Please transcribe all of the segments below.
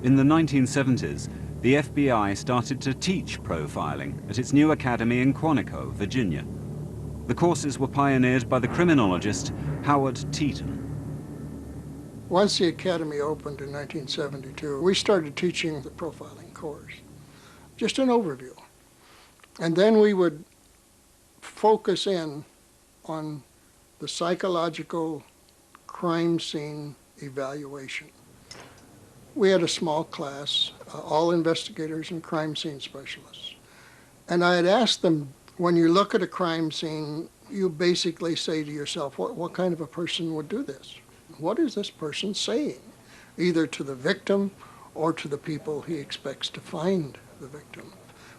In the 1970s, the FBI started to teach profiling at its new academy in Quantico, Virginia. The courses were pioneered by the criminologist Howard Teeton. Once the academy opened in 1972, we started teaching the profiling course, just an overview. And then we would focus in on the psychological crime scene evaluation. We had a small class, all investigators and crime scene specialists. And I had asked them, when you look at a crime scene, you basically say to yourself, what kind of a person would do this? What is this person saying, either to the victim or to the people he expects to find the victim?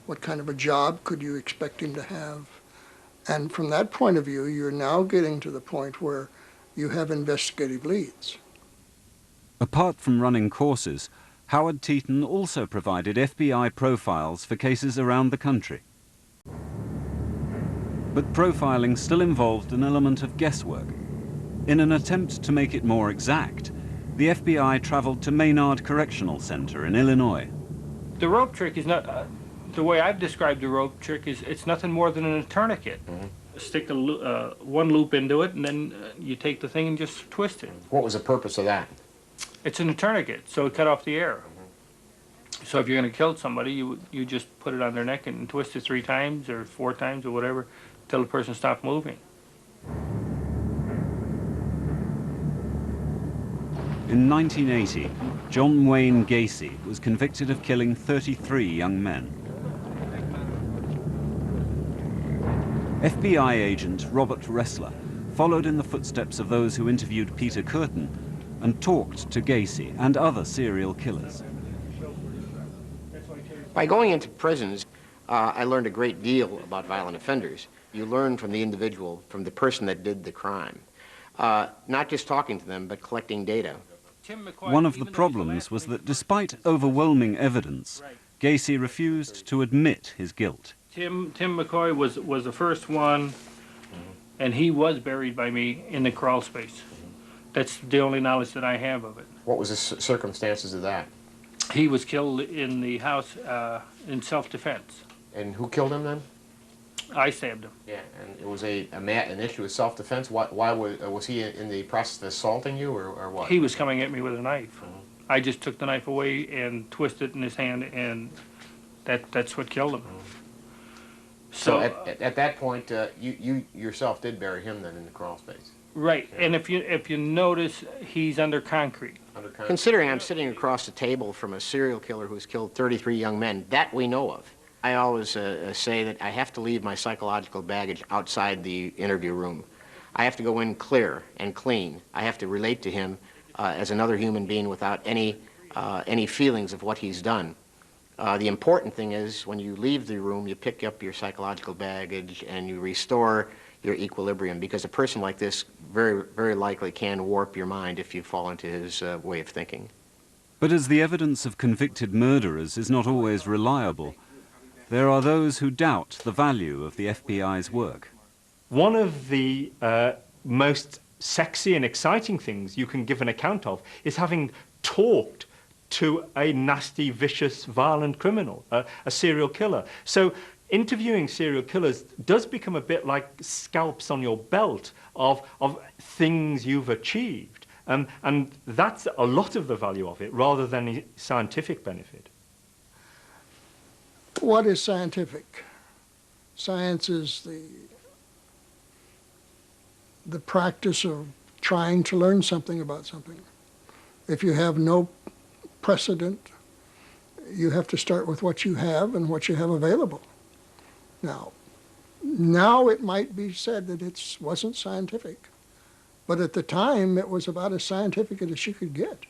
What kind of a job could you expect him to have? And from that point of view, you're now getting to the point where you have investigative leads. Apart from running courses, Howard Teeton also provided FBI profiles for cases around the country. But profiling still involved an element of guesswork. In an attempt to make it more exact, the FBI traveled to Maynard Correctional Center in Illinois. The rope trick is not, the way I've described the rope trick is it's nothing more than a tourniquet. Stick one loop into it, and then you take the thing and just twist it. What was the purpose of that? It's in a tourniquet, so it cut off the air. So if you're going to kill somebody, you just put it on their neck and twist it 3 times or 4 times or whatever till the person stops moving. In 1980, John Wayne Gacy was convicted of killing 33 young men. FBI agent Robert Ressler followed in the footsteps of those who interviewed Peter Curtin and talked to Gacy and other serial killers. By going into prisons, I learned a great deal about violent offenders. You learn from the individual, from the person that did the crime. Not just talking to them, but collecting data. One of the problems was that despite overwhelming evidence, Gacy refused to admit his guilt. Tim McCoy was the first one, and he was buried by me in the crawl space. That's the only knowledge that I have of it. What was the circumstances of that? He was killed in the house in self-defense. And who killed him then? I stabbed him. Yeah, and it was an issue of self-defense. Why was he in the process of assaulting you, or what? He was coming at me with a knife. I just took the knife away and twisted it in his hand, and that's what killed him. So at that point, you yourself did bury him then in the crawl space. Right, yeah. And if you notice, he's under concrete. Considering I'm sitting across the table from a serial killer who's killed 33 young men, that we know of. I always say that I have to leave my psychological baggage outside the interview room. I have to go in clear and clean. I have to relate to him as another human being without any feelings of what he's done. The important thing is when you leave the room, you pick up your psychological baggage and you restore your equilibrium, because a person like this very, very likely can warp your mind if you fall into his way of thinking. But as the evidence of convicted murderers is not always reliable, there are those who doubt the value of the FBI's work. One of the most sexy and exciting things you can give an account of is having talked to a nasty, vicious, violent criminal, a serial killer. So interviewing serial killers does become a bit like scalps on your belt of things you've achieved. And that's a lot of the value of it, rather than the scientific benefit. What is scientific? Science is the practice of trying to learn something about something. If you have no precedent, you have to start with what you have and what you have available. Now it might be said that it wasn't scientific, but at the time it was about as scientific as you could get.